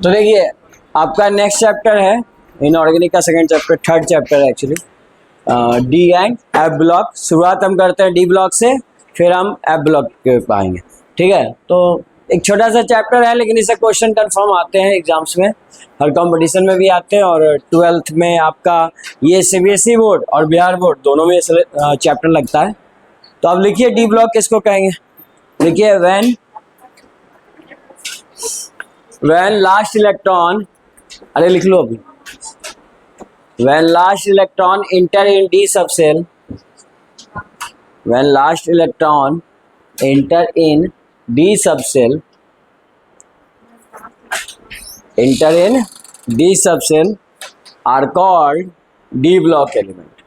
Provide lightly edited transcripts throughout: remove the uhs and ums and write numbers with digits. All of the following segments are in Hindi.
तो देखिए आपका नेक्स्ट चैप्टर है इनऑर्गेनिक का, सेकंड चैप्टर, थर्ड चैप्टर है actually, D and F block. शुरुआत हम करते हैं डी ब्लॉक से, फिर हम एफ ब्लॉक के पाएंगे, ठीक है। तो एक छोटा सा चैप्टर है, लेकिन इससे क्वेश्चन कंफर्म आते हैं एग्जाम्स में, हर कंपटीशन में भी आते हैं। और 12th में आपका ये सीबीएसई बोर्ड और बिहार बोर्ड दोनों में चैप्टर लगता है। तो अब लिखिए डी ब्लॉक किसको कहेंगे, लिखिए व्हेन लास्ट इलेक्ट्रॉन, अरे लिख लो अभी, when last electron enter in D subshell, when last electron enter in D subshell, enter in D subshell are called D block element.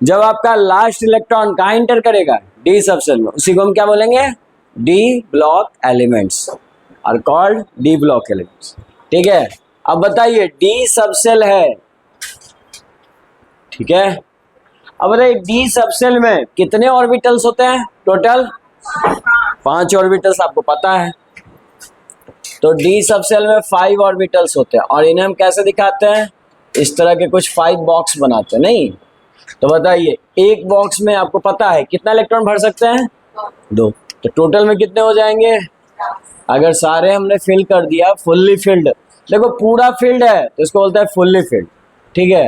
जब आपका लास्ट इलेक्ट्रॉन कहाँ इंटर करेगा, डी सबसेल में, उसी को हम क्या बोलेंगे, D block elements are called D block elements, ठीक है। अब बताइए डी सबसेल है, ठीक है। अब बताइए डी सबसेल में कितने ऑर्बिटल्स होते हैं, टोटल 5 ऑर्बिटल्स, आपको पता है। तो डी सबसेल में 5 ऑर्बिटल्स होते हैं, और इन्हें हम कैसे दिखाते हैं, इस तरह के कुछ 5 बॉक्स बनाते हैं, नहीं। तो बताइए एक बॉक्स में आपको पता है कितना इलेक्ट्रॉन भर सकते हैं, 2। तो टोटल में कितने हो जाएंगे, अगर सारे हमने फिल कर दिया, फुल्ली फिल्ड, देखो पूरा फील्ड है तो इसको बोलते हैं फुल्ली फिल्ड, ठीक है।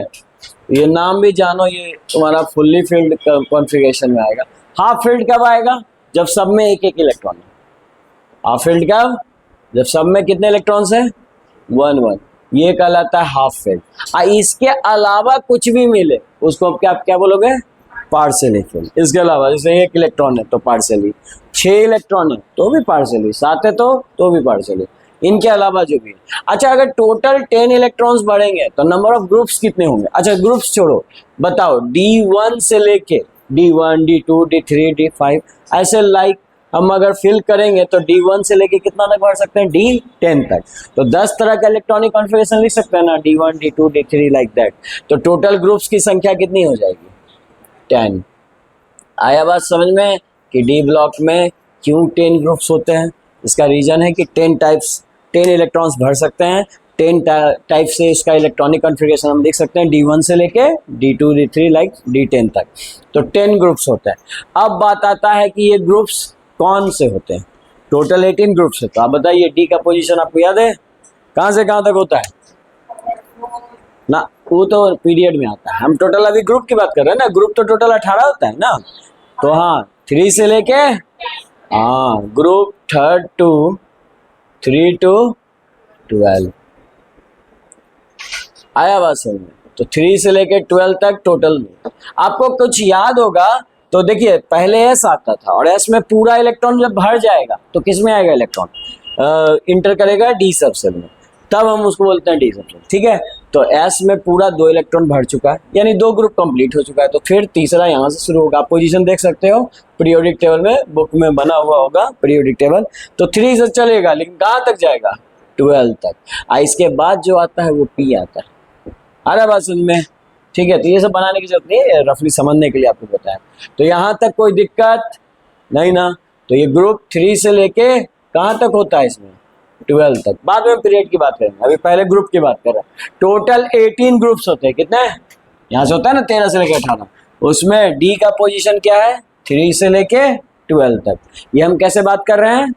ये नाम भी जानो, ये तुम्हारा फुल्ली फिल्ड कॉन्फ़िगरेशन में आएगा। हाफ फील्ड कब आएगा, जब सब में एक एक इलेक्ट्रॉन है। हाफ फील्ड कब, जब सब में कितने इलेक्ट्रॉन्स हैं, 1 1, ये कहलाता है हाफ फील्ड। इसके अलावा कुछ भी मिले उसको आप क्या बोलोगे, पार्शियली फील्ड। इसके अलावा जैसे 1 इलेक्ट्रॉन है तो पार्शियली, 6 इलेक्ट्रॉन है तो भी पार्शियली, 7 है तो भी पार्शियली, इनके अलावा जो भी। अच्छा अगर टोटल 10 इलेक्ट्रॉन्स बढ़ेंगे तो नंबर ऑफ ग्रुप्स कितने होंगे। अच्छा ग्रुप्स छोड़ो, बताओ D1 से लेके D1 D2 D3 D5 ऐसे लाइक हम अगर फिल करेंगे तो D1 से लेके कितना तक बढ़ सकते हैं, D10 तक। तो 10 तरह का इलेक्ट्रॉनिक कॉन्फ़िगरेशन लिख सकते हैं ना, D1 D2 D3 like that. तो टोटल ग्रुप्स की संख्या कितनी हो जाएगी, 10। आया बात समझ में कि डी ब्लॉक में क्यों 10 ग्रुप्स होते हैं। इसका रीजन है कि 10 इलेक्ट्रॉन्स भर सकते हैं, 10 टाइप से इसका इलेक्ट्रॉनिक कॉन्फ़िगरेशन हम देख सकते हैं, D1 से लेके D2 D3 लाइक D10 तक। तो 10 ग्रुप्स होते हैं। अब बात आता है कि ये ग्रुप्स कौन से होते हैं, टोटल 18 ग्रुप्स है। तो आप बताइए डी का पोजीशन आपको याद है, कहाँ से कहाँ तक होता है ना, वो तो पीरियड में आता है, हम टोटल अभी ग्रुप की बात कर रहे हैं ना, ग्रुप तो टोटल 18 होता है ना। तो हाँ 3 से लेके, हाँ ग्रुप 3 to 12 आया बात समझ में। तो 3 से लेके 12 तक टोटल में आपको कुछ याद होगा। तो देखिए पहले एस आता था, और एस में पूरा इलेक्ट्रॉन जब भर जाएगा तो किस में आएगा, इलेक्ट्रॉन इंटर करेगा डी सबसेल में, तब हम उसको बोलते हैं डी सबसेल, ठीक है। तो एस में पूरा 2 इलेक्ट्रॉन भर चुका है, यानी 2 ग्रुप कंप्लीट हो चुका है। तो फिर तीसरा यहाँ से शुरू होगा। आप पोजीशन देख सकते हो पीरियोडिक टेबल में, बुक में बना हुआ होगा पीरियोडिक टेबल। तो 3 से चलेगा, लेकिन कहाँ तक जाएगा, 12 तक। इसके बाद जो आता है वो पी आता है। आ रहा बात समझ में, ठीक है। तो ये सब बनाने की जरूरत नहीं है, रफली समझने के लिए आपको बताया। तो यहाँ तक कोई दिक्कत नहीं ना। तो ये ग्रुप 3 से लेके कहाँ तक होता है, इसमें 12 तक। बाद में पीरियड की बात करेंगे, अभी पहले ग्रुप की बात कर रहे हैं। टोटल 18 ग्रुप्स होते हैं, कितने, यहाँ से होता है ना 13 से लेके 18, उसमें डी का पोजीशन क्या है, 3 से लेके 12 तक। ये हम कैसे बात कर रहे हैं,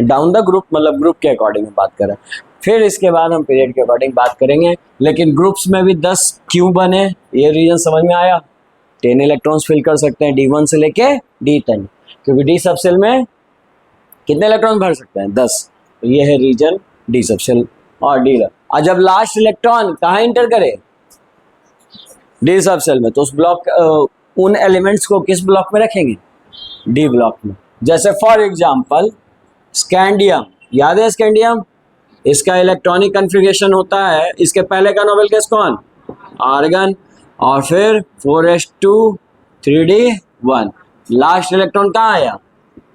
डाउन द ग्रुप, मतलब ग्रुप के अकॉर्डिंग बात कर रहे हैं। फिर इसके बाद हम पीरियड के अकॉर्डिंग बात करेंगे। लेकिन ग्रुप्स में भी 10 क्यों बने, ये रीजन समझ में आया। 10 इलेक्ट्रॉन्स फिल कर सकते हैं D1 से लेके D10, क्योंकि डी सबसेल में कितने इलेक्ट्रॉन भर सकते हैं, 10। तो ये है रीजन डी सबसेल और डी। और जब लास्ट इलेक्ट्रॉन कहाँ इंटर करे, डी सबसेल में, तो उस ब्लॉक उन एलिमेंट्स को किस ब्लॉक में रखेंगे, डी ब्लॉक में। जैसे फॉर एग्जांपल स्कैंडियम, याद है स्कैंडियम, इसका इलेक्ट्रॉनिक कॉन्फ़िगरेशन होता है, इसके पहले का नोबेल गैस कौन, आर्गन, और फिर 4s2 3d1, लास्ट इलेक्ट्रॉन कहाँ आया,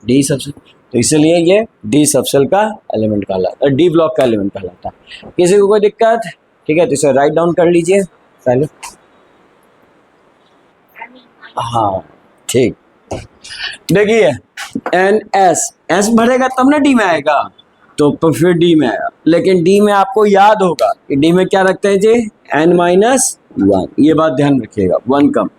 डी सबसेल। तो इसलिए ये डी सबसेल का एलिमेंट कहलाता है, डी ब्लॉक का एलिमेंट कहलाता है। किसी को कोई दिक्कत, ठीक है। तो इसे राइट डाउन कर लीजिए पहले। हाँ ठीक। देखिए एन एस एस भरेगा तब ना डी में आएगा, तो फिर डी में आएगा। लेकिन डी में आपको याद होगा कि डी में क्या रखते हैं जी, एन माइनस वन, ये बात ध्यान रखिएगा, वन कम।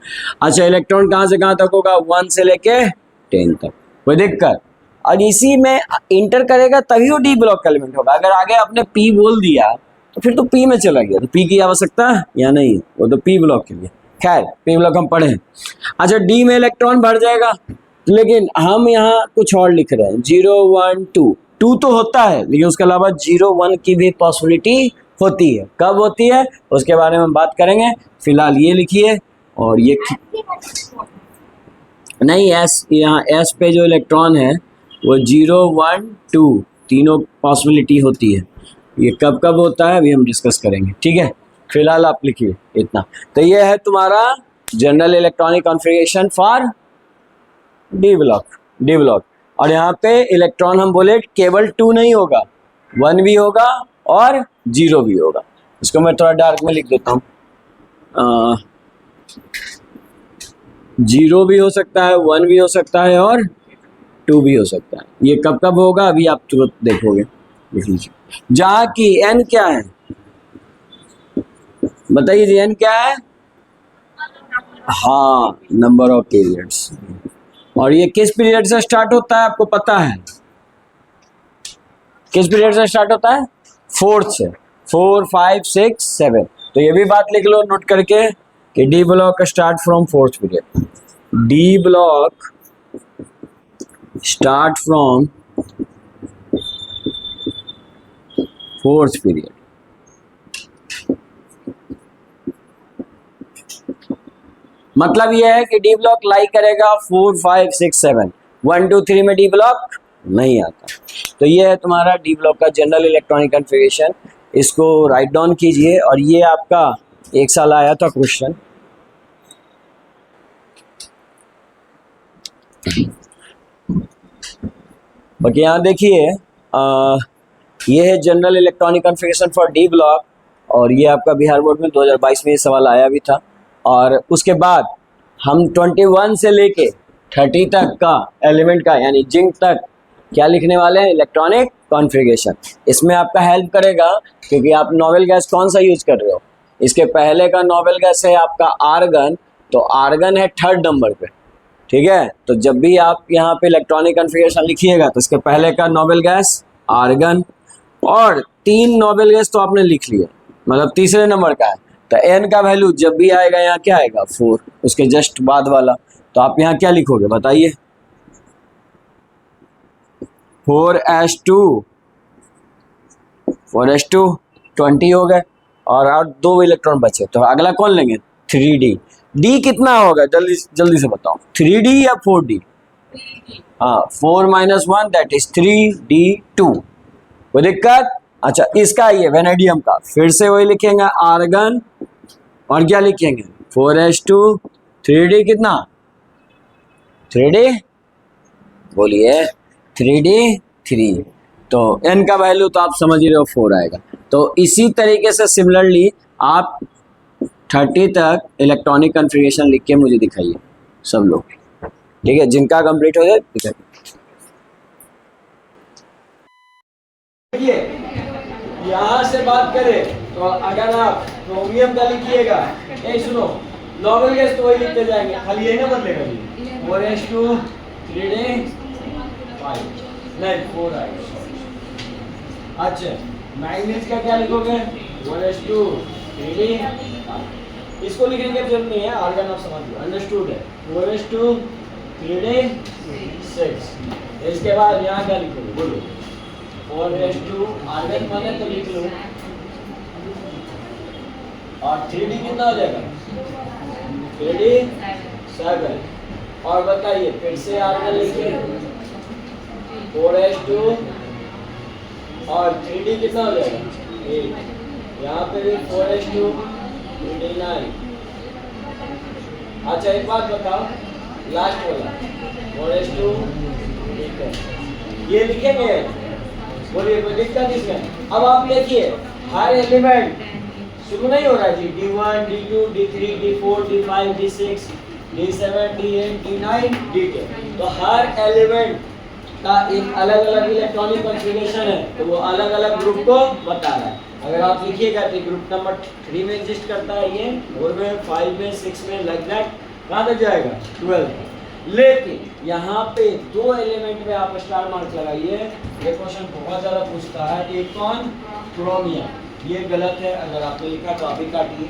अच्छा इलेक्ट्रॉन कहाँ से कहाँ तक होगा, 1 से लेके 10 तक, कोई दिक्कत। और इसी में इंटर करेगा तभी वो डी ब्लॉक का एलिमेंट होगा। अगर आगे आपने पी बोल दिया तो फिर तो पी में चला गया, तो पी की आवश्यकता या नहीं, वो तो पी ब्लॉक के लिए। खैर पी ब्लॉक हम पढ़े। अच्छा डी में इलेक्ट्रॉन भर जाएगा, लेकिन हम यहाँ कुछ और लिख रहे हैं, 0 1 2 2 तो होता है, लेकिन उसके अलावा 0 1 की भी पॉसिबिलिटी होती है। कब होती है उसके बारे में हम बात करेंगे। फिलहाल ये लिखिए, और ये नहीं एस, यहाँ एस पे जो इलेक्ट्रॉन है वो 0 1 2 तीनों पॉसिबिलिटी होती है। ये कब कब होता है अभी हम डिस्कस करेंगे, ठीक है। फिलहाल आप लिखिए इतना। तो ये है तुम्हारा general electronic configuration for D block, D block. और यहाँ पे इलेक्ट्रॉन हम बोले केवल 2 नहीं होगा, 1 भी होगा और 0 भी होगा। इसको मैं थोड़ा डार्क में लिख देता हूँ, 0 भी हो सकता है, 1 भी हो सकता है और 2 भी हो सकता है। ये कब कब होगा अभी आप तुरंत देखोगे, देख लीजिए। जहाँ की n क्या है बताइए जी, n क्या है, हाँ नंबर ऑफ पीरियड्स। और ये किस पीरियड से स्टार्ट होता है आपको पता है, किस पीरियड से स्टार्ट होता है, 4th से, 4 5 6 7। तो ये भी बात लिख लो नोट करके कि D block start from 4th period, D block start from 4th period. मतलब यह है कि डी ब्लॉक लाई करेगा 4 5 6 7, 1 2 3 में डी ब्लॉक नहीं आता। तो ये है तुम्हारा डी ब्लॉक का जनरल इलेक्ट्रॉनिक कॉन्फ़िगरेशन। इसको राइट डाउन कीजिए, और ये आपका एक साल आया था क्वेश्चन। बाकी यहाँ देखिए ये है general electronic configuration for D block, और ये आपका बिहार बोर्ड में 2022 में ये सवाल आया भी था। और उसके बाद हम 21 से लेके 30 तक का एलिमेंट का यानी जिंक तक क्या लिखने वाले हैं, इलेक्ट्रॉनिक कॉन्फ़िगरेशन। इसमें आपका हेल्प करेगा क्योंकि आप नोबेल गैस कौन सा यूज कर रहे हो, इसके पहले का नोबेल गैस है आपका आर्गन, तो आर्गन है 3rd नंबर पे, ठीक है। तो जब भी आप यहाँ पे इलेक्ट्रॉनिक कॉन्फ़िगरेशन लिखिएगा तो इसके पहले का नोबेल गैस आर्गन, और 3 नोबेल गैस तो आपने लिख लिया, मतलब तीसरे नंबर का है। तो n का वैल्यू जब भी आएगा यहाँ क्या आएगा 4, उसके जस्ट बाद वाला। तो आप यहाँ क्या लिखोगे बताइए, 4s2 20 हो गए, और 2 इलेक्ट्रॉन बचे। तो अगला कौन लेंगे, 3d। d कितना होगा जल्दी जल्दी से बताओ, 3d या 4d, हाँ 4 - 1 दैट इज 3d2, कोई दिक्कत। अच्छा इसका ये वेनेडियम का फिर से वही लिखेंगे आर्गन, और क्या लिखेंगे 4s2 3d कितना 3d, बोलिए 3d3। तो n का वैल्यू तो आप समझ ही रहे हो 4 आएगा। तो इसी तरीके से सिमिलरली आप 30 तक इलेक्ट्रॉनिक कॉन्फ़िगरेशन लिख के मुझे दिखाइए सब लोग, ठीक है, जिनका कंप्लीट हो जाए दिखाइए। यहाँ से बात करें तो अगर आप क्रोमियम का लिखिएगा, सुनो नोबेल गैस तो वही लिखते जाएंगे, खाली यही ना बदलेगा जी, 4s2 3d5 नहीं 4 आएगा। अच्छा मैग्नीज का क्या लिखोगे, 4s2 3d5, इसको लिखने की जरूरत नहीं है, आर्गन आप समझ लो, अंडरस्टूड है। 4s2 3d6, इसके बाद यहाँ क्या लिखोगे बोलो, 4s2 आर्गन माने तो लिख लो, और 3d कितना हो जाएगा 3d7। और बताइए फिर से आर्गन लिखिए, 4s2 और 3d कितना हो जाएगा 8, यहाँ पे भी 4s2 3d9। अच्छा एक बात बताओ, लास्ट वाला 4s2 ठीक है, ये लिखेंगे, बोलिए कोई दिक्कत इसमें। अब आप देखिए हर एलिमेंट शुरू नहीं हो रहा है जी, d1 d2 d3 d4 d5 d6 D7, D8, D9, D10। तो हर एलिमेंट का एक अलग अलग इलेक्ट्रॉनिक कॉन्फ़िगरेशन है, तो वो अलग अलग ग्रुप को बता रहा है। अगर आप लिखिएगा तो ग्रुप नंबर 3 में एग्जिस्ट करता है, ये 4 में, 5 में, 6 में, लाइक दैट कहाँ तक जाएगा 12। लेकिन यहाँ पे दो एलिमेंट में आप स्टार मार्क लगाइए। ये क्वेश्चन बहुत ज़्यादा पूछता है। एक कौन? क्रोमियम। ये गलत है, अगर आपने लिखा तो आप भी काटिए।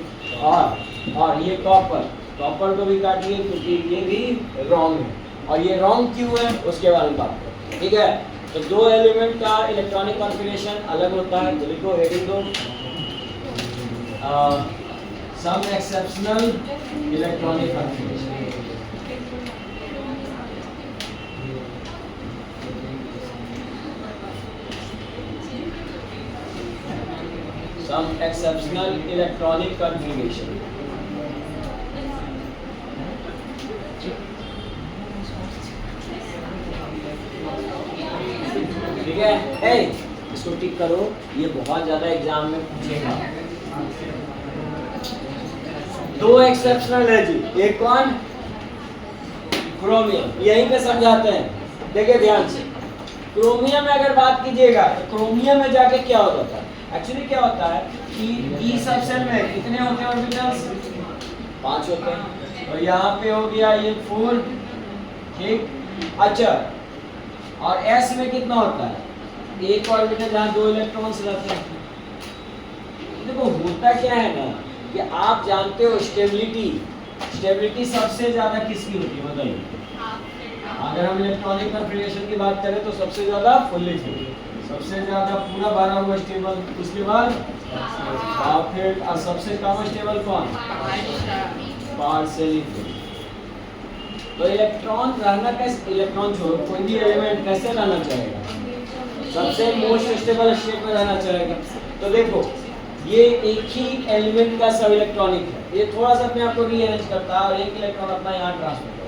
और ये कॉपर, कॉपर को भी काटिए क्योंकि ये भी रॉन्ग है। और ये रॉन्ग क्यों है उसके बारे में बात करें, ठीक है। तो दो एलिमेंट का इलेक्ट्रॉनिक कॉन्फ़िगरेशन अलग होता है, तो लिखो हेडिंग दो, some exceptional electronic configuration. Some exceptional electronic configuration. ठीक है, इसको टिक करो, ये बहुत ज्यादा एग्जाम में पूछेगा। दो एक्सेप्शनल है जी, एक कौन? क्रोमियम। यहीं पे समझाते हैं, देखिए ध्यान से। क्रोमियम में अगर बात कीजिएगा तो क्रोमियम में जाके क्या होता है? एक्चुअली क्या होता है कि ई सबसेल में कितने होते हैं ऑर्बिटल्स? 5 होते हैं। और यहाँ पे हो गया ये 4, ठीक। अच्छा, और एस में कितना होता है? एक ऑर्बिटल जहाँ 2 इलेक्ट्रॉन्स रहते हैं। देखो होता क्या है ना कि आप जानते हो स्टेबिलिटी सबसे ज्यादा किसकी होती है बताइए? अगर हम इलेक्ट्रॉनिक कॉन्फ़िगरेशन की बात करें तो सबसे ज्यादा फुल्ली फिल्ड, सबसे ज्यादा पूरा भरा हुआ स्टेबल, उसके बाद हाफ फिल्ड, और सबसे कम स्टेबल कौन? Partially field. तो इलेक्ट्रॉन रहना कैसे? इलेक्ट्रॉन छोड़ो, कोई भी एलिमेंट कैसे रहना चाहेगा? सबसे मोस्ट स्टेबल स्टेट में रहना चाहेगा। तो देखो ये एक ही एलिमेंट का सब इलेक्ट्रॉनिक है, ये थोड़ा सा अपने आप को रीअरेंज करता है और एक इलेक्ट्रॉन अपना यहाँ ट्रांसफर करता है।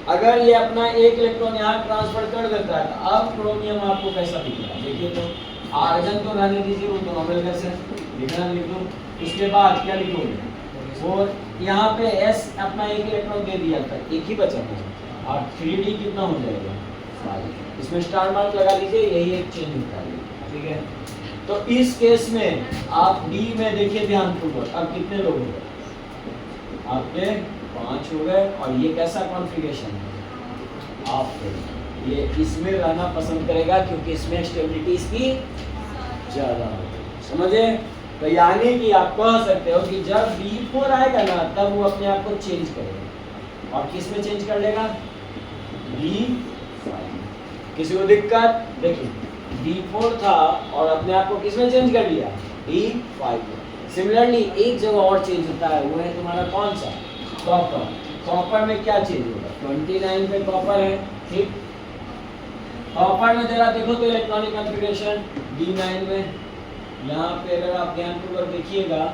अगर ये अपना एक इलेक्ट्रॉन यहाँ ट्रांसफर कर देता है तो अब क्रोमियम आपको कैसा दिख रहा है? देखिए तो आर्गन तो रहने दीजिए, वो तो नॉर्मल कैसे लिखना लिख दो। उसके बाद क्या लिखोगे? और यहाँ पे S अपना एक इलेक्ट्रॉन दे दिया था, एक ही बचा था, और 3D कितना हो जाएगा? 5। इसमें स्टार मार्क लगा लीजिए, यही एक चेंज होता है, ठीक है। तो इस केस में आप D में देखिए ध्यानपूर्वक, अब कितने लोग हो गए? आपके 5 हो गए। और ये कैसा कॉन्फ़िगरेशन है? आप ये इसमें रहना पसंद करेगा क्योंकि इसमें स्टेबिलिटी इसकी ज़्यादा होगी, समझे? तो यानी कि आप कह सकते हो कि जब D4 आएगा ना तब वो अपने आप को चेंज करेगा। और किस में चेंज कर लेगा? D5। किसी को दिक्कत? देखिए D4 था और अपने आप को किस में चेंज कर लिया? D5। सिमिलरली एक जगह और चेंज होता है, वो है तुम्हारा कौन सा? कॉपर। कॉपर में क्या चेंज होगा? 29 पे कॉपर है, ठीक। कॉपर में जरा देखो तो इलेक्ट्रॉनिक कॉन्फ़िगरेशन D9 में। यहाँ पे अगर आप ध्यानपूर्वक देखिएगा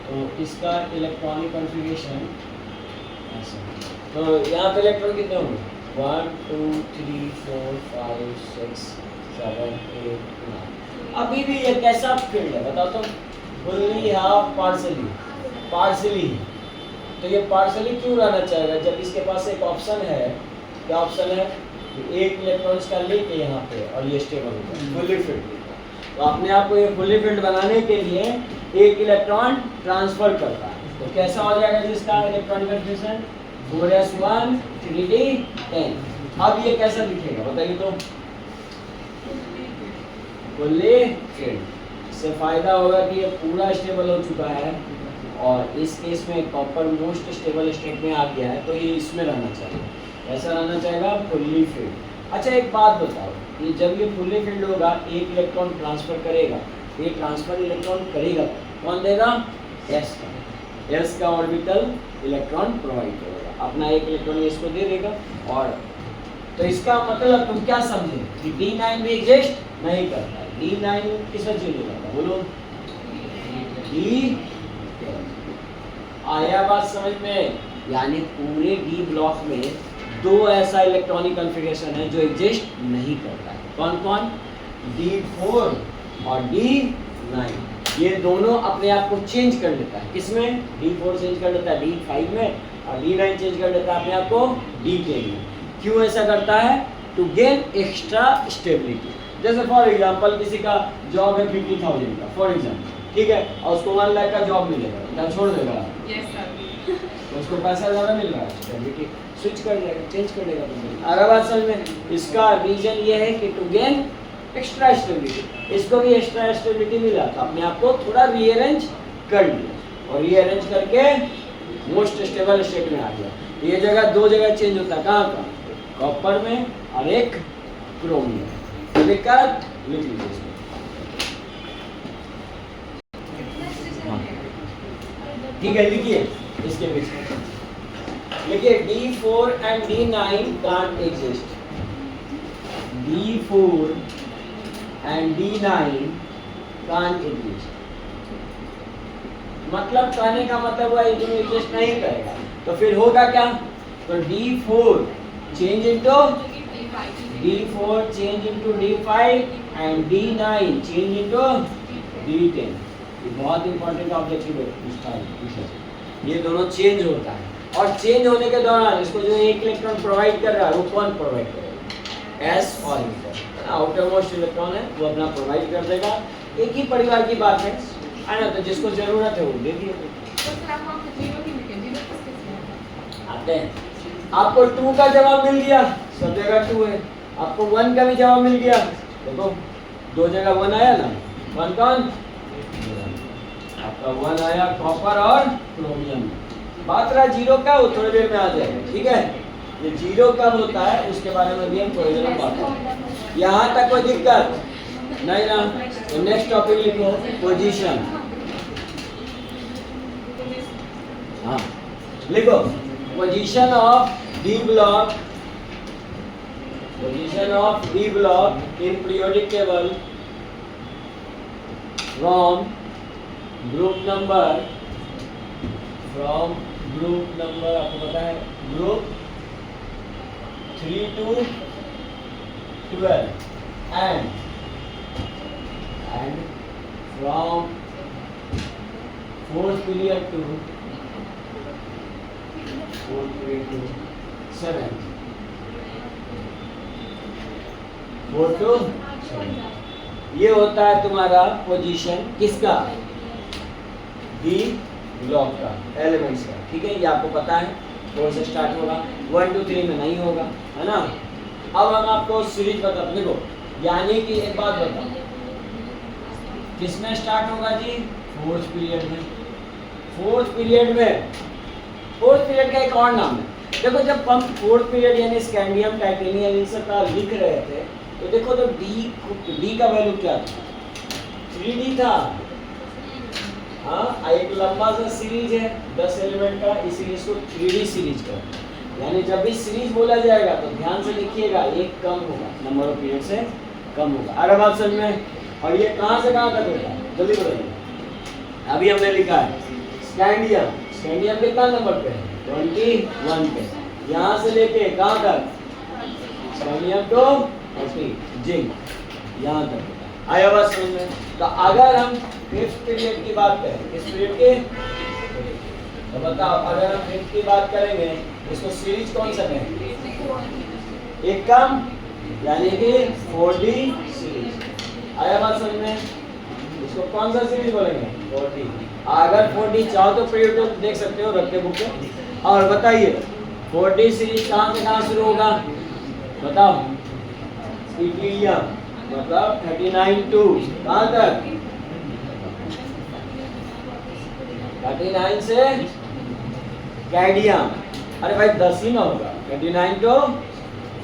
तो इसका इलेक्ट्रॉनिक कॉन्फ़िगरेशन ऐसा। तो यहाँ पे इलेक्ट्रॉन कितने होंगे? 1 2 3 4 5 6 7 8 9। अभी भी ये कैसा फील्ड है बताओ तो? Fully half partially, partially. तो ये पार्शियली क्यों रहना चाहेगा जब इसके पास एक ऑप्शन है? क्या ऑप्शन है? एक इलेक्ट्रॉन इसका लेके यहाँ पे और ये स्टेबल हो जाए, फुल्ली फिल्ड। तो अपने आप को ये फुल्ली फिल्ड बनाने के लिए एक इलेक्ट्रॉन ट्रांसफर करता है। तो कैसा हो जाएगा जिसका इलेक्ट्रॉनिक कॉन्फ़िगरेशन? 4s1 3d10। अब ये कैसा दिखेगा बताइए तो? Fully filled. इससे फायदा होगा कि ये पूरा स्टेबल हो चुका है और इस केस में कॉपर मोस्ट स्टेबल स्टेट में आ गया है, तो ये इसमें रहना चाहिए। ऐसा रहना चाहेगा फुल्ली फिल्ड। अच्छा एक बात बताओ, ये जब ये फुल्ली फिल्ड होगा एक इलेक्ट्रॉन ट्रांसफर करेगा, ये ट्रांसफर इलेक्ट्रॉन करेगा कौन देगा? S का। S का ऑर्बिटल इलेक्ट्रॉन प्रोवाइड करेगा, अपना एक इलेक्ट्रॉन इसको दे देगा। और तो इसका मतलब तुम क्या समझे कि D9 भी एग्जिस्ट नहीं करता है। D9 किस में चेंज होता है बोलो? D आया बात समझ में? यानी पूरे D ब्लॉक में दो ऐसा इलेक्ट्रॉनिक कॉन्फ़िगरेशन है जो एग्जिस्ट नहीं करता है। कौन कौन? D4 और D9। ये दोनों अपने आप को चेंज कर लेता है। किसमें? D4 चेंज कर लेता है D5 में और D9 चेंज कर देता है अपने आप को D10 में। क्यों ऐसा करता है? To gain extra stability. जैसे फॉर एग्जांपल किसी का जॉब है 50,000 का फॉर एग्जांपल, ठीक है, और उसको 1 लाख का जॉब मिलेगा, क्या छोड़ देगा? Yes sir. तो उसको पैसा ज़्यादा मिल रहा है, स्टेबिलिटी स्विच कर देगा, चेंज कर देगा कंपनी। अगर बात समझ में, इसका रीजन ये है कि टू गेन एक्स्ट्रा स्टेबिलिटी, इसको भी एक्स्ट्रा स्टेबिलिटी मिला तो अपने आप को थोड़ा रीअरेंज कर लिया, और रीअरेंज करके मोस्ट स्टेबल स्टेट में आ गया। ये जगह दो जगह चेंज होता है, कहाँ का? कॉपर में और एक क्रोमियम। तो दिक्कत लिख लीजिए इसमें। ठीक है, लिखिए इसके बीच में लिखिए D4 and D9 can't exist. D4 and D9 can't exist, मतलब कहने का मतलब हुआ ये दोनों एग्जिस्ट नहीं करेगा। तो फिर होगा क्या? तो D4 change into D4 change into D5 and D9 change into D10। ये बहुत इंपॉर्टेंट ऑब्जेक्टिव है, ये दोनों चेंज होता है, और चेंज होने के दौरान इसको जो एक इलेक्ट्रॉन प्रोवाइड कर रहा है वो कौन प्रोवाइड करेगा? S orbital, outer most electron है वो अपना प्रोवाइड कर देगा। एक ही परिवार की बात है ना, तो जिसको जरूरत है वो दे दिए। आते हैं, आपको 2 का जवाब मिल गया, सब जगह 2 है। आपको 1 का भी जवाब मिल गया, देखो दो जगह 1 आया ना, 1 कौन? आपका 1 आया कॉपर और क्रोमियम। बात रहा 0 का, वो थोड़ी देर में आ जाएगा, ठीक है। ये 0 कब होता है उसके बारे में भी हम थोड़ी देर में बात करेंगे। यहाँ तक कोई दिक्कत नहीं ना? तो नेक्स्ट टॉपिक लिखो, पोजीशन। हाँ लिखो, position of D block, position of D block in periodic table from group number, आपको पता है group 3 to 12 and from 4th period to 7th, 4 to 7। ये होता है तुम्हारा पोजीशन किसका? D ब्लॉक का, एलिमेंट्स का, ठीक है। ये आपको पता है 4 से स्टार्ट होगा, 1 2 3 में नहीं होगा, है ना। अब हम आपको सीरीज बता, देखो यानी कि एक बात बताओ, किसमें स्टार्ट होगा जी? 4th पीरियड में। 4th पीरियड में, 4th पीरियड का एक और नाम है, देखो जब हम 4th पीरियड यानी स्कैंडियम, टाइटेनियम इन सब का लिख रहे थे तो देखो तो D का वैल्यू क्या था? 3D था। हाँ, एक लंबा सा सीरीज है 10 एलिमेंट का, इस सीरीज को 3D सीरीज का, यानी जब भी सीरीज बोला जाएगा तो ध्यान से लिखिएगा, एक कम होगा, नंबर ऑफ पीरियड से कम होगा। अरे बात समझ में? और ये कहाँ से कहाँ तक होगा, जल्दी बताइए। अभी हमने लिखा है स्कैंडियम, स्कैंडियम कितना नंबर पे है? 21 पे। यहाँ से लेके कहाँ तक? स्कैंडियम तो 30, जिंक, यहाँ तक। आया बात समझ में? तो अगर हम 5th पीरियड की बात करें, किस पीरियड की? तो बताओ, अगर हम 5th की बात करेंगे इसको सीरीज कौन सा कहेंगे? एक कम, यानी कि 4D सीरीज। आया बात समझ में? इसको कौन सा सीरीज बोलेंगे? 4D। अगर 4D चाहो तो पीरियड देख सकते हो, रख के बुक में। और बताइए 4D सीरीज कहाँ से कहाँ शुरू होगा? बताओ। इक्विलिब्रियम, मतलब 39 टू कहाँ तक? 39 से कैडियम। अरे भाई 10 ही ना होगा, 39 टू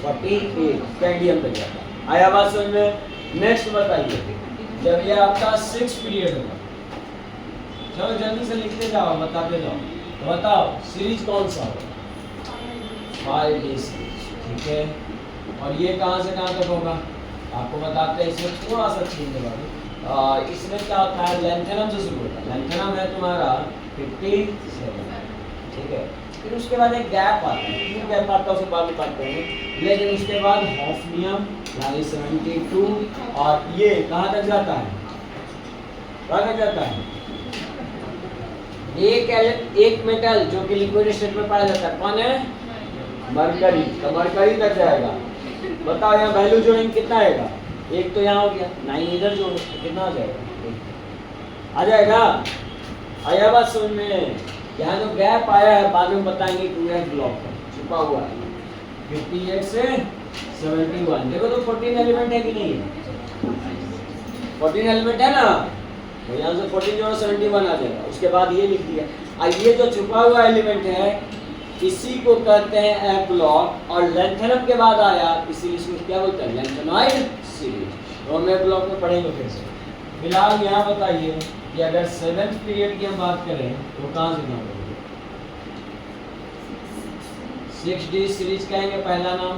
48 कैडियम तक जाता। आया बात समझ में? नेक्स्ट बताइए, जब ये आपका 6th पीरियड होगा, चलो जल्दी से लिखते जाओ, बताते जाओ। तो बताओ सीरीज कौन सा होगा? 5D सीरीज, ठीक है। और ये कहाँ से कहाँ तक होगा? आपको बताते हैं, इसमें थोड़ा सा चेंज होगा। इसमें क्या होता है? लेंथेनम से शुरू होता है, लेंथेनम है तुम्हारा 57, ठीक है। फिर उसके बाद एक गैप आता है, क्यों गैप आता है उसके बाद बात करेंगे। लेकिन उसके बाद हॉफनियम यानी 72, और ये कहाँ तक जाता है? कहाँ तक जाता है? एक मेटल जो कि लिक्विड स्टेट में पाया जाता है कौन है? मरकरी। तो मरकरी तक जाएगा। बताओ यहाँ वैल्यू जोड़ेंगे कितना आएगा? एक तो यहाँ हो गया, 9 इधर जोड़ो तो कितना आ जाएगा? आ जाएगा? आया बात समझ में? यहाँ जो गैप आया है बाद में बताएंगे 2f ब्लॉक छुपा हुआ है 58 से 71। देखो तो 14 एलिमेंट है कि नहीं है? 14 एलिमेंट है ना, तो यहाँ से 14 जोड़ो 71 आ जाएगा। उसके बाद ये लिख दिया। ये जो छुपा हुआ एलिमेंट है इसी को कहते हैं एफ ब्लॉक, और लेंथेनम के बाद आया इसीलिए इसको क्या बोलते हैं? Lanthanoid series. तो हम एफ ब्लॉक में पढ़ेंगे फिर से। फिलहाल यहाँ बताइए कि अगर 7th पीरियड की हम बात करें तो कहाँ से नाम करेंगे? 6D सीरीज कहेंगे पहला नाम,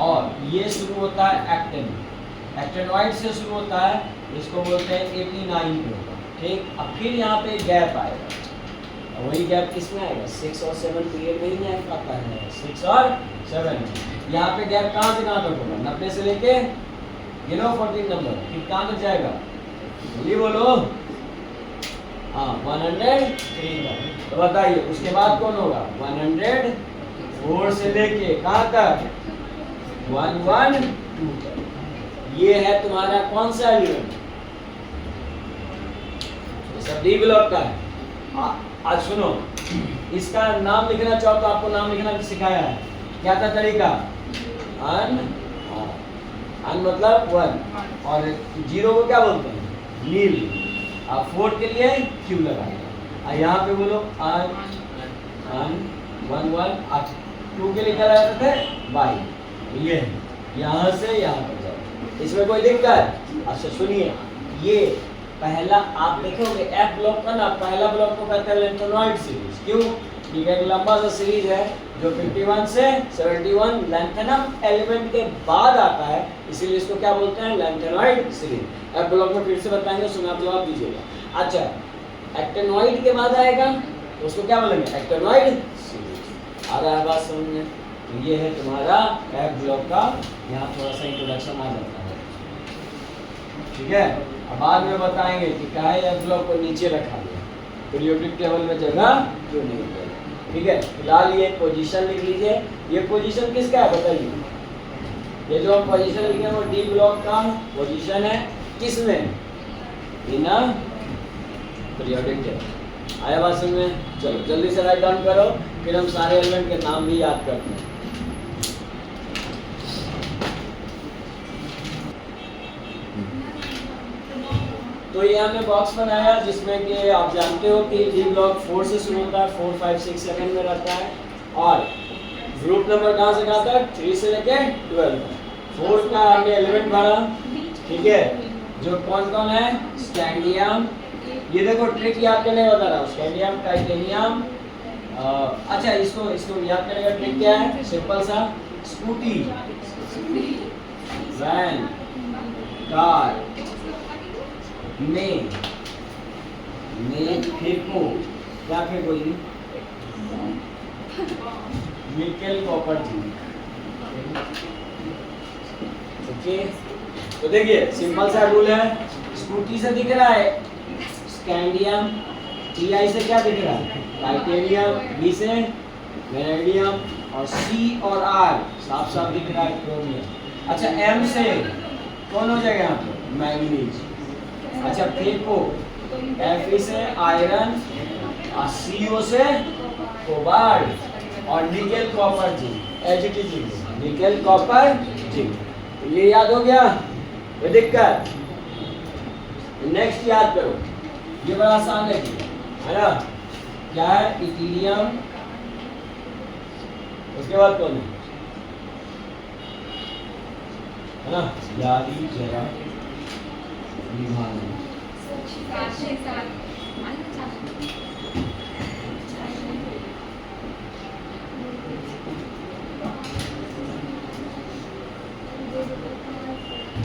और ये शुरू होता है एक्टिन, एक्टिनॉइड से शुरू होता है, इसको बोलते हैं 89 पे होगा। ठीक, अब फिर यहाँ पे गैप आएगा, वही गैप किसमें आएगा? 6 और 7 पीरियड में ही गैप आता है, 6 और 7। यहाँ पे गैप कहाँ से कहाँ तक होगा? 90 से लेके 14 नंबर, फिर कहाँ तक जाएगा? ये बोलो। हाँ 103 तक। तो बताइए उसके बाद कौन होगा? 104 से लेके कहाँ तक? 112 तक। ये है तुम्हारा कौन सा एलिमेंट? सब डी ब्लॉक का है। आज सुनो, इसका नाम लिखना चाहो तो आपको नाम लिखना भी सिखाया है। क्या था तरीका? अन मतलब 1, और 0 को क्या बोलते हैं? नील। आप 4 के लिए क्यू लगाएंगे। यहाँ पे बोलो अन 1 2 के लिए क्या लगाते थे? बाई। ये यहाँ से यहाँ पर जाओ, इसमें कोई दिक्कत? अच्छा सुनिए, ये पहला आप देखोगे एफ ब्लॉक का ना, पहला ब्लॉक को कहते हैं लेंथेनॉइड सीरीज। क्यों? ठीक है, एक लंबा सा सीरीज है जो 51 से 71 लेंथेनम एलिमेंट के बाद आता है, इसीलिए इसको क्या बोलते हैं? Lanthanoid series. एफ ब्लॉक में फिर से बताएंगे, सुना जवाब दीजिएगा। अच्छा, एक्टिनॉइड के बाद आएगा तो उसको क्या बोलेंगे? Actinoid series. आ रहा है बात समझ में? तो ये है तुम्हारा एफ ब्लॉक का, यहाँ थोड़ा सा इंट्रोडक्शन आ जाता है। ठीक है, अब बाद में बताएंगे कि काहे एफ ब्लॉक को नीचे रखा गया, पीरियोडिक टेबल में जगह क्यों नहीं है। ठीक है, फिलहाल ये पोजीशन लिख लीजिए। ये पोजीशन किसका है बताइए? ये जो हम पोजीशन लिखे वो डी ब्लॉक का पोजीशन है। किसमें? बिना पीरियोडिक टेबल। आया बात समझ में? चलो जल्दी से राइट डाउन करो, फिर हम सारे एलिमेंट के नाम भी याद करते हैं। तो ये हमने बॉक्स बनाया जिसमें कि आप जानते हो कि डी ब्लॉक 4 से शुरू होता है, 4 5 6 7 में रहता है, और ग्रुप नंबर कहाँ से कहाँ तक? 3 से लेके 12 तक। 4 का हमने एलिमेंट भरा। ठीक है, जो कौन कौन है? स्कैंडियम। ये देखो ट्रिक याद करने बता रहा हूँ, स्कैंडियम, टाइटेनियम। अच्छा इसको याद करने का ट्रिक क्या है? सिंपल सा, स्कूटी, वैन, कार में फेंको, क्या फेंको? Nickel copper zinc. ओके, तो देखिए सिंपल सा रूल है। स्कूटी से दिख रहा है स्कैंडियम, टीआई से क्या दिख रहा है? टाइटेनियम, बी से वेनेडियम, और सी और आर साफ साफ दिख रहा है क्रोमियम। अच्छा एम से कौन हो जाएगा यहाँ पे? मैग्नीज। अच्छा फेंको, एफ से आयरन, और सीओ से कोबाल्ट, और nickel copper zinc, HT zinc, nickel copper zinc. तो ये याद हो गया? कोई दिक्कत? नेक्स्ट याद करो, ये बड़ा आसान है ना? क्या है? इथीलियम। उसके बाद कौन है ना? यारी जरा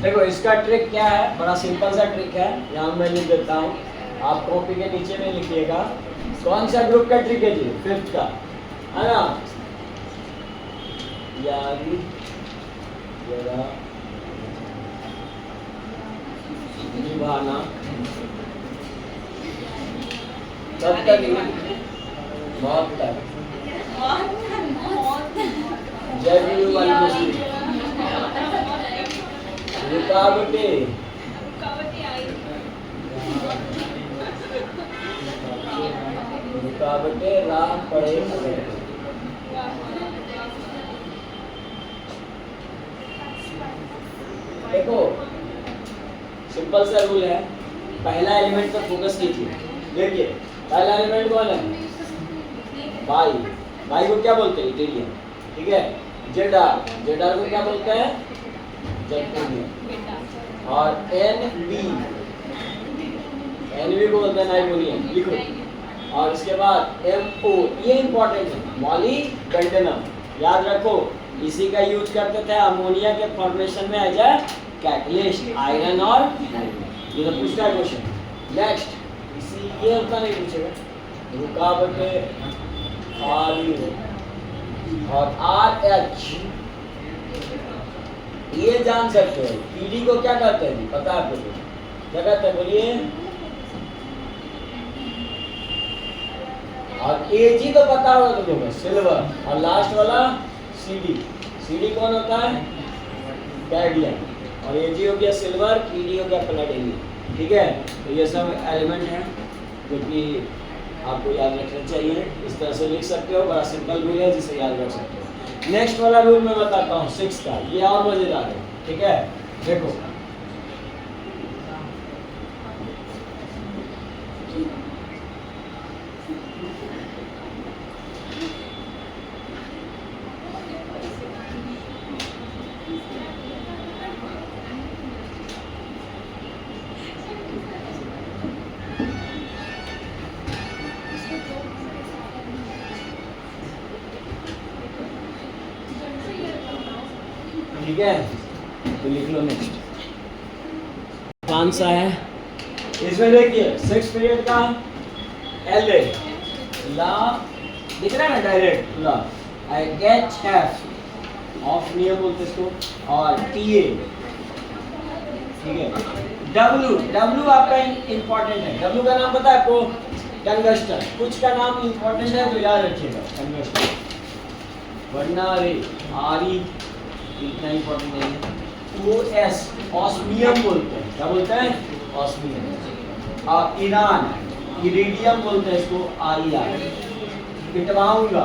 देखो इसका ट्रिक क्या है? बड़ा सिंपल सा ट्रिक है, यहाँ मैं लिख देता हूँ, आप कॉपी के नीचे में लिखिएगा। कौन सा ग्रुप का ट्रिक है जी? 5th का है ना? यारी जरा निभाना तब तक बहुत तक जय गुरु वाली मुस्लिम रुकावटें रुकावटें राह पड़े अगर। देखो सिंपल सा रूल है, पहला एलिमेंट पर फोकस कीजिए। देखिए पहला एलिमेंट कौन है? बाई। बाई को क्या बोलते हैं? इटेरियन। ठीक है। जेडार, जेडार को क्या बोलते हैं? जर्मनियन। और एनवी, एनवी को बोलते हैं नाइट्रोनियन। लिखो। और इसके बाद एमओ, ये इंपॉर्टेंट है, मॉलिब्डेनम। याद रखो इसी का यूज करते थे अमोनिया के फॉर्मेशन में एज अ कैटलिस्ट, आयरन और ये तो पूछता है क्वेश्चन। नेक्स्ट इसी ये उतना नहीं पूछेगा, रुकावटें आर और आर एच, ये जान सकते हो। पीडी को क्या कहते हैं? पता है आपको? क्या कहते हैं बोलिए? और एजी तो पता होगा तुमको, सिल्वर। और लास्ट वाला सीडी, सीडी कौन होता है? कैडमियम। और एजी हो गया सिल्वर, पीडी हो गया प्लेटिनम। ठीक है। तो ये सब एलिमेंट हैं जो कि आपको याद रखना चाहिए। इस तरह से लिख सकते हो, बड़ा सिंपल रूल है जिसे याद रख सकते हो। नेक्स्ट वाला रूल मैं बताता हूँ 6 का, ये और मजेदार है। ठीक है। देखो ठीक है, तो लिख लो नेक्स्ट कौन सा है इसमें। देखिए 6 पीरियड का एल ए ला दिख रहा है ना, direct law H F of नियम बोलते इसको, और टी ए। ठीक है। डब्ल्यू, डब्ल्यू आपका इंपॉर्टेंट है। डब्ल्यू का नाम पता है आपको? टंगस्टन। कुछ का नाम इंपॉर्टेंट है तो याद रखिएगा, टंगस्टन। वरना रे आरी इतना इंपॉर्टेंट नहीं है। ओ एस ऑस्मियम बोलते हैं। क्या बोलते हैं? ऑस्मियम। और ईरान इरिडियम बोलते हैं इसको, आई आर। पिटवाऊंगा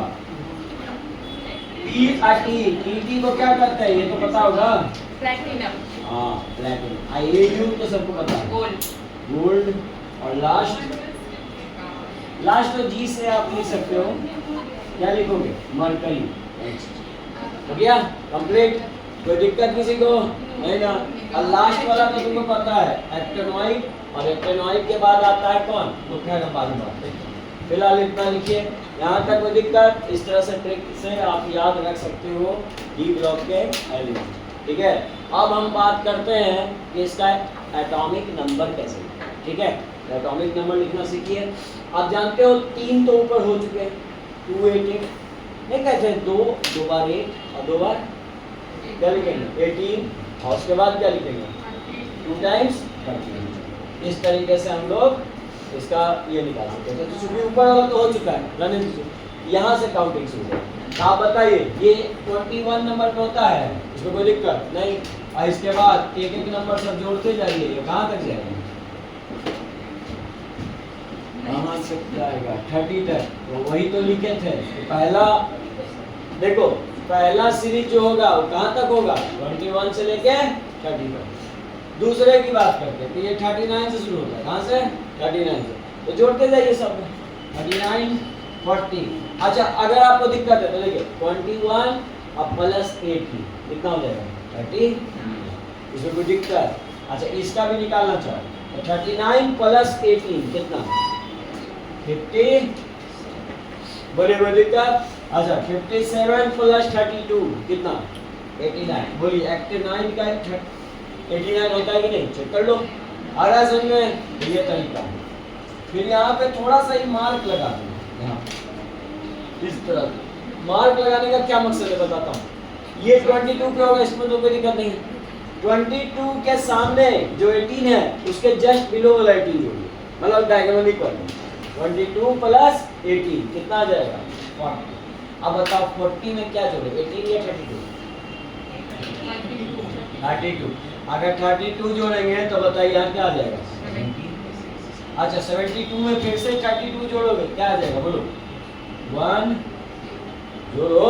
पी टी, टी को क्या कहते हैं? ये तो पता होगा, प्लैटिनम। हाँ प्लैटिनम। आई यू तो सबको पता है, गोल्ड। गोल्ड। और लास्ट, लास्ट तो जी से आप लिख सकते हो। क्या लिखोगे? मरकरी। हो गया कंप्लीट? कोई दिक्कत किसी को? नहीं ना। और लास्ट वाला तो तुमको पता है, एक्टिनोइड। और एक्टिनोइड के बाद आता है कौन? तो क्या बाद में बात। फिलहाल इतना लिखिए। यहाँ तक कोई दिक्कत? इस तरह से ट्रिक से आप याद रख सकते हो डी ब्लॉक के एलिमेंट। ठीक है। अब हम बात करते हैं कि इसका एटॉमिक नंबर कैसे। ठीक है। एटॉमिक नंबर लिखना सीखिए। आप जानते हो 3 तो ऊपर हो चुके हैं, 288 नहीं कहते हैं, 2 बार 8 और 2 बार क्या लिखेंगे? 18। और उसके बाद क्या लिखेंगे? 2 टाइम्स 13। इस तरीके से हम लोग इसका ये निकाल सकते हैं। तो चूंकि ऊपर वाला तो हो चुका है, रहने दीजिए, यहाँ से काउंटिंग शुरू है। आप बताइए ये 21 नंबर पे होता है, इसमें कोई दिक्कत नहीं। और इसके बाद एक एक नंबर सब जोड़ते जाइए, ये कहाँ तक जाएगा? कहाँ तक जाएगा? 30 तक। तो वही तो लिखे थे। तो पहला देखो, पहला सीरीज जो होगा वो कहाँ तक होगा? 21 से लेके 30 तक। दूसरे की बात करते हैं तो ये 39 से शुरू होता है। कहाँ से? 39 से। तो जोड़ते जाइए सब में, 39 40। अच्छा अगर आपको दिक्कत है तो देखिए 21 अब प्लस 80 कितना हो जाएगा? 30। इसमें कोई दिक्कत है? अच्छा इसका भी निकालना चाहो तो 39 प्लस 18 कितना? 50। बोलिए कोई दिक्कत? अच्छा 57 प्लस 32 कितना? 89। बोलिए 89 का 89 होता है कि नहीं? चेक कर लो। आ रहा है समझ में? ये तरीका है। फिर यहाँ पे थोड़ा सा ही मार्क लगा दो, यहाँ इस तरह मार्क लगाने का क्या मकसद है बताता हूँ। ये 22 पे होगा, इसमें तो कोई दिक्कत नहीं है। 22 के सामने जो 18 है उसके जस्ट बिलो वाला 18 जोड़िए, मतलब डायगोनली कर। 22 प्लस 18 कितना आ जाएगा 40। अब बताओ 40 में क्या जोड़े 18 या 32? 32। अगर 32 जोड़ेंगे तो बताइए यहाँ क्या आ जाएगा? अच्छा 72 में फिर से 32 जोड़ोगे क्या आ जाएगा बोलो? 1 जोड़ो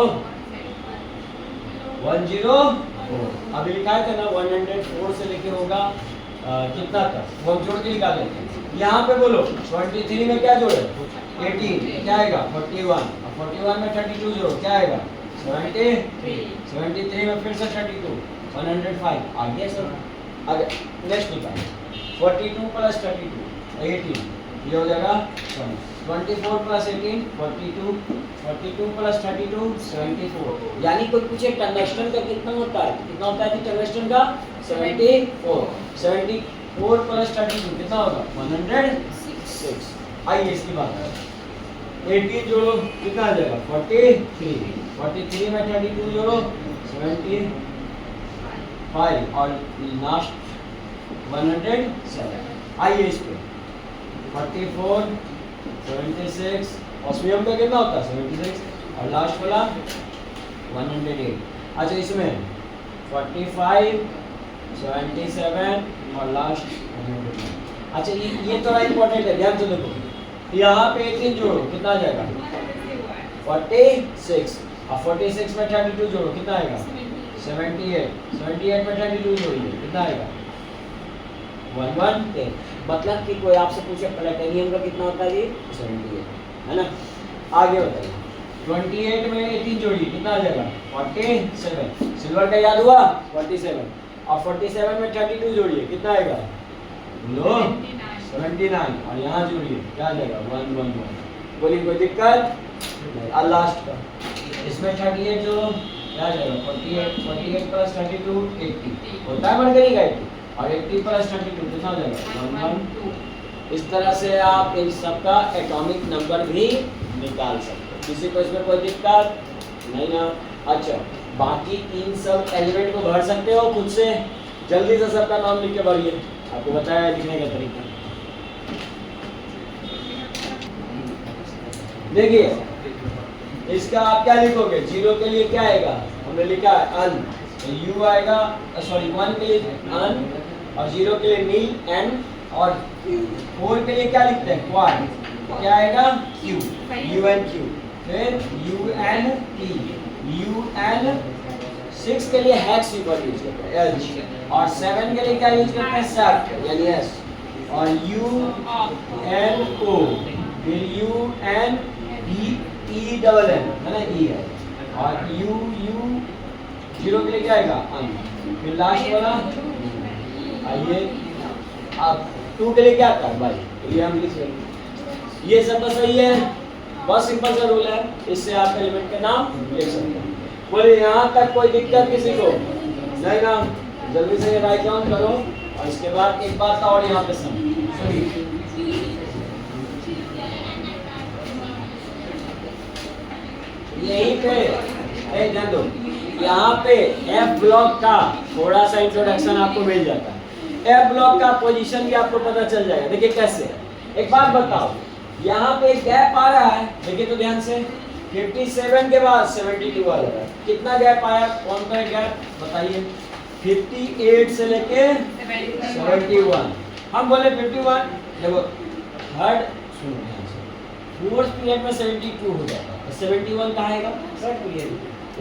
104। अभी लिखा है ना 104 से लेके होगा कितना तक वो जोड़ के निकाल लेते हैं। यहाँ पे बोलो 23 में क्या जोड़े 18 क्या आएगा 41। अब 41 में 32 जोड़ो क्या आएगा 73। 73 में फिर से 32 105 आ गया सर। आगे नेक्स्ट निकाल 42 प्लस 32 18 ये हो जाएगा 24 प्लस 18 42 42 प्लस 32 74। यानी कोई पूछे टंगस्टन का कितना होता है कि टंगस्टन का 74 74 प्लस 32 कितना होगा 106। आइए इसकी बात करें 18 जोड़ो कितना आ जाएगा 43 में 32 जोड़ो 75 और लास्ट 107। आइए इस पे 44 76 ऑस्मियम का कितना होता है 76 और लास्ट वाला 108। अच्छा इसमें 45 77 और लास्ट 109। अच्छा ये थोड़ा इंपॉर्टेंट है ध्यान से देखो। यहाँ पे 18 जोड़ो कितना आ जाएगा 46 और 46 में 32 जोड़ो कितना आएगा 78 में 32 जोड़िए कितना आएगा 110। मतलब कि कोई आपसे पूछे प्लेटिनियम का कितना होता है जी 78 है ना। आगे बताइए 28 में 18 जोड़िए कितना आ जाएगा 47। सिल्वर का याद हुआ 47 और 47 में 32 जोड़िए कितना आएगा लो 79 और यहाँ जोड़िए क्या आ जाएगा 111। बोलिए कोई दिक्कत नहीं। और लास्ट का इसमें 38 जो क्या आ जाएगा 48 प्लस 32 80 होता है बढ़ गई 80 और 80 प्लस 32 कितना हो जाएगा 112। इस तरह से आप इन सबका एटॉमिक नंबर भी निकाल सकते हो। किसी को इसमें कोई दिक्कत नहीं ना। अच्छा बाकी इन सब एलिमेंट को भर सकते हो खुद से। जल्दी से सबका नाम लिख के भरिए आपको बताया लिखने का तरीका। देखिए इसका आप क्या लिखोगे 0 के लिए क्या आएगा हमने लिखा है अन यू आएगा सॉरी 1 के लिए अन और 0 के लिए नी एन और 4 के लिए क्या लिखते हैं क्वाड क्या आएगा क्यू यू एन क्यू फिर U N T U N 6 के लिए हेक्स यूज करते हैं एच और 7 के लिए क्या यूज करते हैं सेट यानी एस और यू एन ओ फिर U N E E double N है ना ई है और यू 0 के लिए क्या आएगा अन फिर लास्ट वाला आइए अब 2 के लिए क्या आता है भाई ये हम लिख लेंगे। ये सब तो सही है बहुत सिंपल सा रूल है इससे आप एलिमेंट के नाम लिख सकते हैं। बोले यहाँ तक कोई दिक्कत किसी को नहीं ना। जल्दी से राइट डाउन करो और इसके बाद एक बात और यहाँ पे सुनिए यहीं पे ध्यान दो यहाँ पे एफ ब्लॉक का थोड़ा सा इंट्रोडक्शन आपको मिल जाता है। एफ ब्लॉक का पोजीशन भी आपको पता चल जाएगा। देखिए कैसे एक बात बताओ यहाँ पे गैप आ रहा है देखिए तो ध्यान से 57 के बाद 72 आ रहा है कितना गैप आया कौन सा गैप बताइए 58 से लेके 71 हम बोले 51 देखो थर्ड सुनो ध्यान से फोर्थ पीरियड में 72 हो जाता है 71 कहाँ आएगा थर्ड पीरियड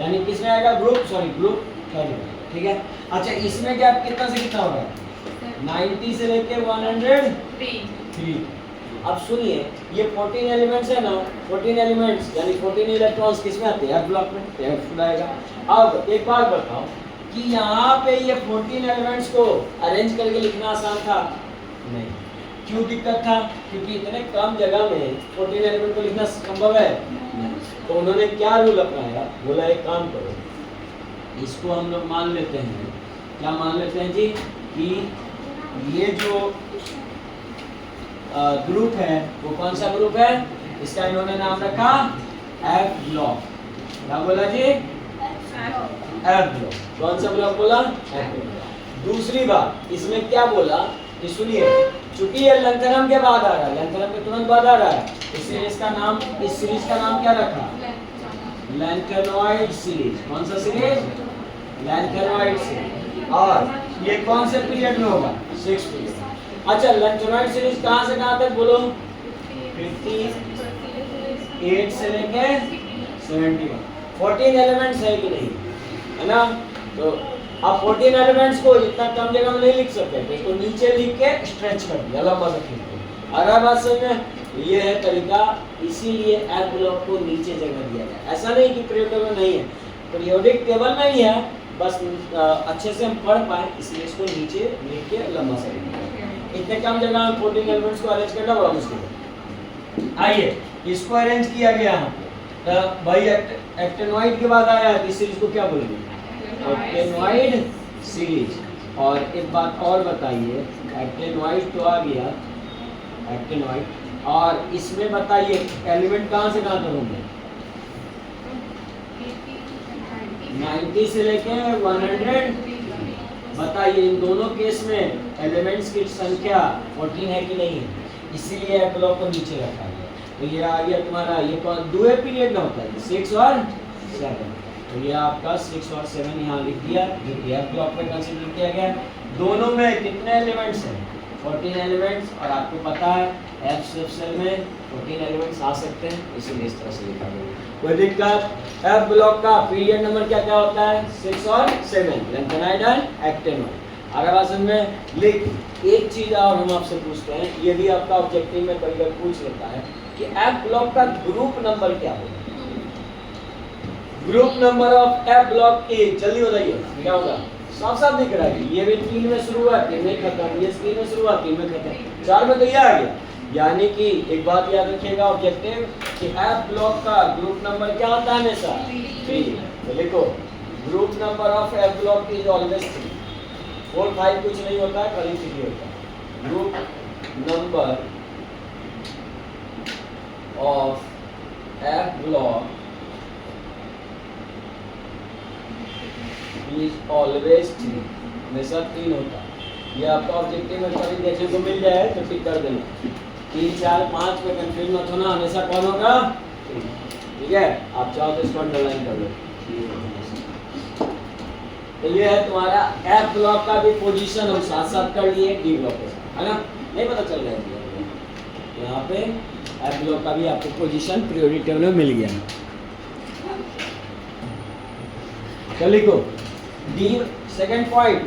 यानी किसमें आएगा ग्रुप थर्ड में ठीक है। अच्छा इसमें गैप कितना से कितना होगा 90 से लेके 103। अब सुनिए ये 14 एलिमेंट्स है ना 14 एलिमेंट्स यानी 14 इलेक्ट्रॉन्स किसमें आते हैं एफ ब्लॉक में एफ आएगा। अब एक बात बताओ कि यहाँ पे ये 14 एलिमेंट्स को अरेंज करके लिखना आसान था नहीं। क्यों दिक्कत था क्योंकि इतने कम जगह में 14 एलिमेंट को लिखना संभव है तो उन्होंने क्या रूल अपनाया बोला एक काम करो इसको हम लोग मान लेते हैं क्या मान लेते हैं जी कि ये जो ग्रुप है वो कौन सा ग्रुप है इसका इन्होंने नाम रखा एफ ब्लॉक। क्या बोला जी एफ ब्लॉक कौन सा ब्लॉक बोला एफ ब्लॉक। दूसरी बात इसमें क्या बोला कि सुनिए चूंकि ये लैंथनम के बाद आ रहा है, लैंथनम के तुरंत बाद आ रहा है, इस सीरीज का नाम, इस सीरीज का नाम क्या रखा? Lanthanoid series. कौन सा सीरीज? Lanthanoid series. और ये कौन से पीरियड में होगा? 6 पीरियड। अच्छा, लैंथेनॉइड सीरीज कहां से कहां तक बोलो? 58 से लेके 71। 14 एलिमेंट्स है कि नहीं, है ना? तो अब 14 एलिमेंट्स को इतना कम जगह में नहीं लिख सकते, तो इसको नीचे लिख के स्ट्रेच कर दिया, लंबा सा खींच दिया। अगर बात समझ में, ये है तरीका, इसीलिए एफ ब्लॉक को नीचे जगह दिया गया। ऐसा नहीं कि पीरियोडिक टेबल नहीं है, पीरियोडिक टेबल में ही है, बस अच्छे से हम पढ़ पाए इसलिए इसको नीचे लिख के लंबा सा लिख दिया। इतने कम जगह में 14 एलिमेंट्स को अरेंज करना बड़ा मुश्किल है। आइए इसको अरेंज किया गया यहाँ पे, भाई एक्टेनॉइड के बाद आया है, इस सीरीज को क्या बोलेंगे? Actinoid series. और एक बात और बताइए, एक्टेनॉइड तो आ गया, एक्टेनॉइड, और इसमें बताइए एलिमेंट कहाँ से कहाँ तक होंगे? 90 से लेके 100। बताइए इन दोनों केस में एलिमेंट्स की संख्या 14 है कि नहीं है? इसीलिए एफ ब्लॉक को नीचे रखा गया। तो ये आ गया तुम्हारा, ये कौन दो पीरियड में होता है? 6 और 7। तो ये आपका 6 और 7 यहाँ लिख दिया, जो कि एफ ब्लॉक में कंसीडर किया गया। दोनों में कितने एलिमेंट्स हैं? 14 एलिमेंट्स। और आपको पता है एफ सेल में 14 एलिमेंट्स आ सकते हैं, इसीलिए इस तरह से लिखा गया। कोई दिक्कत? एफ ब्लॉक का पीरियड नंबर क्या क्या होता है? 6 और 7, लैंथेनॉइड एंड एक्टेनॉइड। अगर बात समझ में, लेकिन एक चीज और हम आपसे पूछते हैं, ये भी आपका ऑब्जेक्टिव में कई बार पूछ लेता है कि एफ ब्लॉक का ग्रुप नंबर क्या होगा? Group number of F block ए, जल्दी बताइए क्या होगा? साफ साफ दिख रहा है, ये भी 3 में शुरू हुआ, 3 में खत्म, ये 3 में शुरू हुआ, 3 में खत्म, 4 में तो ये आ गया। यानी कि एक बात याद रखिएगा ऑब्जेक्टिव, कि एफ ब्लॉक का ग्रुप नंबर क्या होता है? हमेशा 3। तो लिखो group number of F block is always 3। 4 5 कुछ नहीं होता है, खाली 3 होता है। Group number of F block is always 3, हमेशा 3 होता है। ये आपका ऑब्जेक्टिव में कभी देखने को मिल जाए तो टिक कर देना। 3 4 5 में कंफ्यूज मत होना, हमेशा कौन होगा? ठीक है, आप चाहो तो इसको अंडरलाइन कर लो। तो ये है तुम्हारा एफ ब्लॉक का भी पोजीशन हम साथ साथ कर लिए डी ब्लॉक के साथ, है ना? नहीं पता चल रहा है यहाँ पे एफ ब्लॉक का भी आपको पोजीशन पीरियोडिक टेबल में मिल गया। चल लिखो D, second point,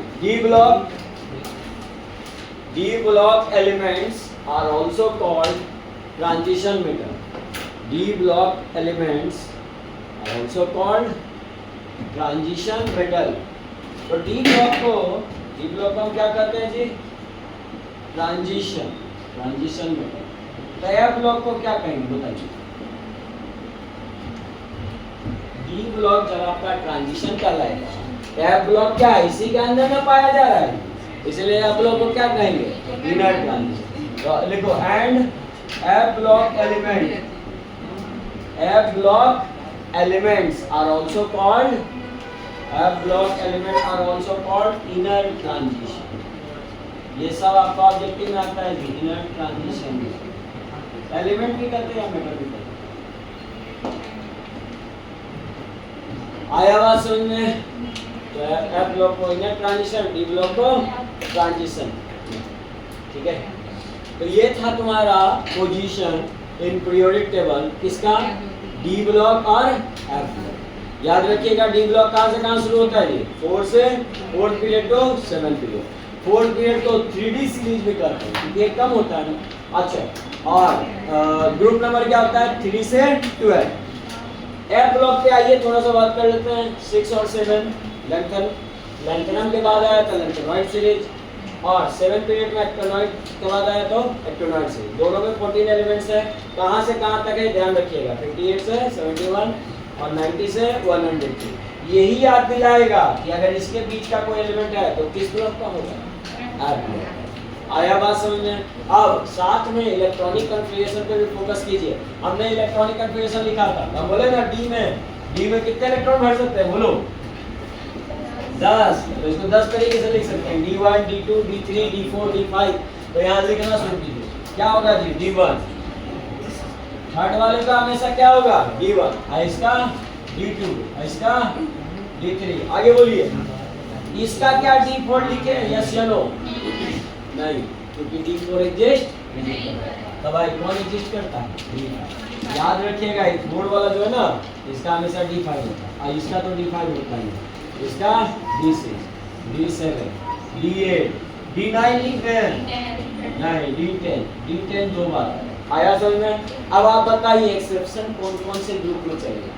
D block elements are also called transition metal. D block elements are also called transition metal. तो D block को हम क्या कहते हैं जी? Transition metal. तो F block को क्या कहेंगे बताइए? D block जब आपका ट्रांजिशन कहलाएगा, F block क्या है? इसी के अंदर में पाया जा रहा है, इसलिए F block को क्या कहेंगे? Inner transition. तो लिखो and F block elements are also called inner transition. ये सब आपका ऑब्जेक्टिव में आता है जी, इनर ट्रांजिशन। एलिमेंट भी कहते हैं, मेटल भी कहते हैं। आया बात समझ में? तो एफ ब्लॉक को इनर ट्रांजिशन, डी ब्लॉक को ट्रांजिशन। ठीक है, तो ये था तुम्हारा पोजीशन इन पीरियोडिक टेबल, किसका? डी ब्लॉक और एफ ब्लॉक। याद रखिएगा डी ब्लॉक कहाँ से कहाँ शुरू होता है? 4 से 4th पीरियड तो 7th पीरियड, 4th पीरियड को 3D सीरीज में करते हैं क्योंकि ये कम होता है ना। अच्छा, और ग्रुप नंबर क्या होता है? 3 से 12। एफ ब्लॉक पे आइए थोड़ा सा बात कर लेते हैं। 6 और 7 लैंथेनम के बाद आया था लैंथेनॉइड सीरीज, और 7th पीरियड में एक्टेनॉइड के बाद आया तो एक्टेनॉइड सीरीज। दोनों में 14 एलिमेंट्स है। कहाँ से कहाँ तक है ध्यान रखिएगा, 58 से 71 और 90 से 102। यही याद दिलाएगा कि अगर इसके बीच का कोई एलिमेंट है तो किस ब्लॉक का होगा? F block. आया बात समझ में? अब साथ में इलेक्ट्रॉनिक कन्फिगरेशन पे भी फोकस कीजिए। हमने इलेक्ट्रॉनिक कन्फिगरेशन लिखा था, हम बोले ना डी में कितने इलेक्ट्रॉन भर सकते हैं? बोलो 10। तो इसको 10 तरीके से लिख सकते हैं, D1 D2 D3 D4 D5। तो यहाँ लिखना शुरू कीजिए, क्या होगा जी D1। थर्ड वाले का हमेशा क्या होगा D1, इसका D2, इसका D3। आगे बोलिए, इसका क्या D4 लिखे, यस या नो? नहीं, क्योंकि D4 एग्जिस्ट नहीं। तब भाई कौन एग्जिस्ट करता है? D5। याद रखिएगा, इस बोर्ड वाला जो है ना, इसका हमेशा D5 होता है, और इसका तो D5 होता ही है। इसका D6, D7, D8, D9, D10 नहीं, D10 दो बार आया समझ में। अब आप बताइए एक्सेप्शन कौन कौन से ग्रुप में चलेगा?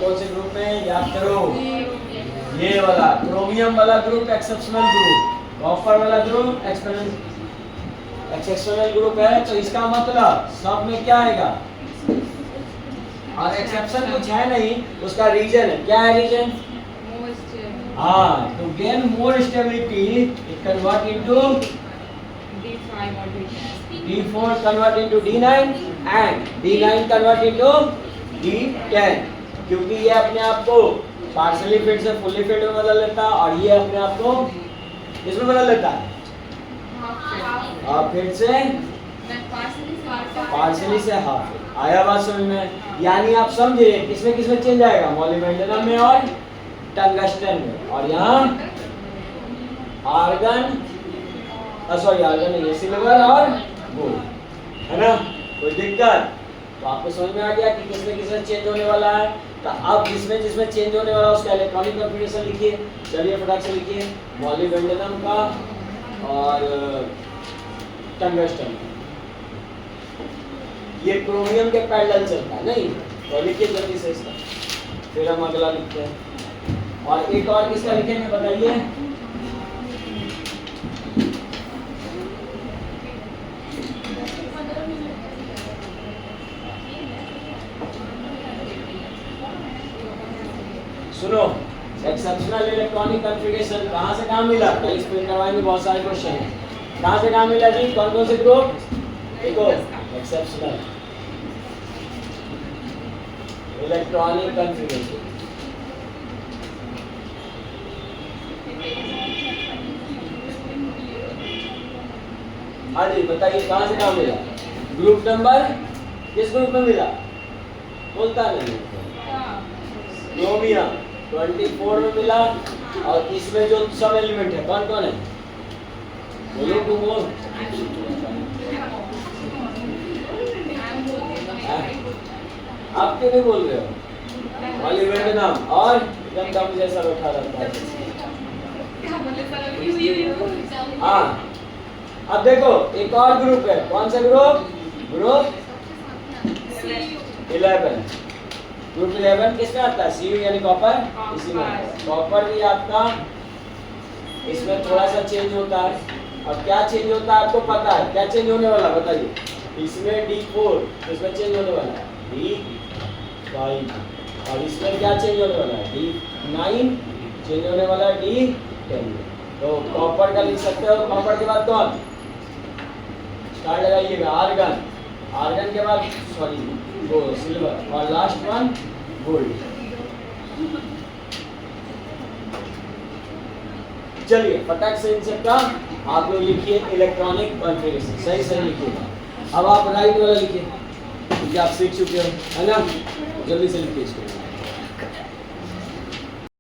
कौन से ग्रुप में? याद करो, ये वाला क्रोमियम वाला ग्रुप एक्सेप्शनल ग्रुप, कॉपर वाला ग्रुप एक्सेप्शनल ग्रुप है। तो इसका मतलब सब में क्या आएगा? और एक्सेप्शन कुछ है नहीं, उसका रीजन है। क्या है रीजन? हाँ, तो gain more stability it convert into D5 or D4 convert into D9 and D9 convert into D10, क्योंकि ये अपने आप को पार्शियली फिट से फुल्ली फिट में बदल लेता है, और ये अपने आप को किसमें बदल लेता है? हाफ फिट से पार्शियली से हाफ फिट। आया बात समझ में? यानी आप समझे किसमें चेंज आएगा? मोलिब्डेनम में और टंगस्टन में, और यहाँ आर्गन सॉरी आर्गन नहीं, सिल्वर और गोल्ड, है ना? कोई दिक्कत? तो आपको समझ में आ गया कि किसमें चेंज होने वाला है। तो अब जिसमें चेंज होने वाला है उसका इलेक्ट्रॉनिक कॉन्फ़िगरेशन लिखिए। चलिए फटाक से लिखिए, मोलिब्डेनम का और टंगस्टन। ये क्रोमियम के पैरेलल चलता है नहीं, तो लिखिए जल्दी से इसका, फिर हम अगला लिखते हैं। और एक और किसका लिखेंगे बताइए? सुनो, एक्सेप्शनल इलेक्ट्रॉनिक कॉन्फ़िगरेशन कहाँ से कहाँ मिला? इस पे करवाएंगे बहुत सारे क्वेश्चन हैं। कहाँ से कहाँ मिला जी? कौन कौन से ग्रुप? देखो, एक्सेप्शनल इलेक्ट्रॉनिक कॉन्फ़िगरेशन। हाँ जी बताइए, कहाँ से कहाँ मिला? ग्रुप नंबर किस ग्रुप में मिला? बोलता नहीं। क्रोमियम 24 में मिला, और इसमें जो सब एलिमेंट है कौन कौन है? बोलो तुम बोल। आप क्यों नहीं बोल रहे हो? मोलिब्डेनम और एकदम दम जैसा बैठा रहता है। हाँ, अब देखो एक और ग्रुप है। कौन सा ग्रुप? ग्रुप 11। ग्रुप 11 किसमें आता है? Cu यानी कॉपर, इसी में कॉपर भी आपका इसमें थोड़ा सा चेंज होता है। अब क्या चेंज होता है आपको पता है? क्या चेंज होने वाला बताइए? इसमें D4, इसमें चेंज होने वाला है D5, और इसमें क्या चेंज होने वाला है? D9 चेंज होने वाला है D10। तो कॉपर का लिख सकते हो। कॉपर के बाद कौन? स्टार लगाइएगा, आर्गन। आर्गन के बाद सॉरी वो सिल्वर, और लास्ट वन गोल्ड। चलिए फटाक से इन सबका आप लोग लिखिए इलेक्ट्रॉनिक कॉन्फ़िगरेशन। सही लिखिएगा। अब आप राइट वाला लिखिए, क्योंकि आप सीख चुके हो, है ना? जल्दी से लिखिए इसको।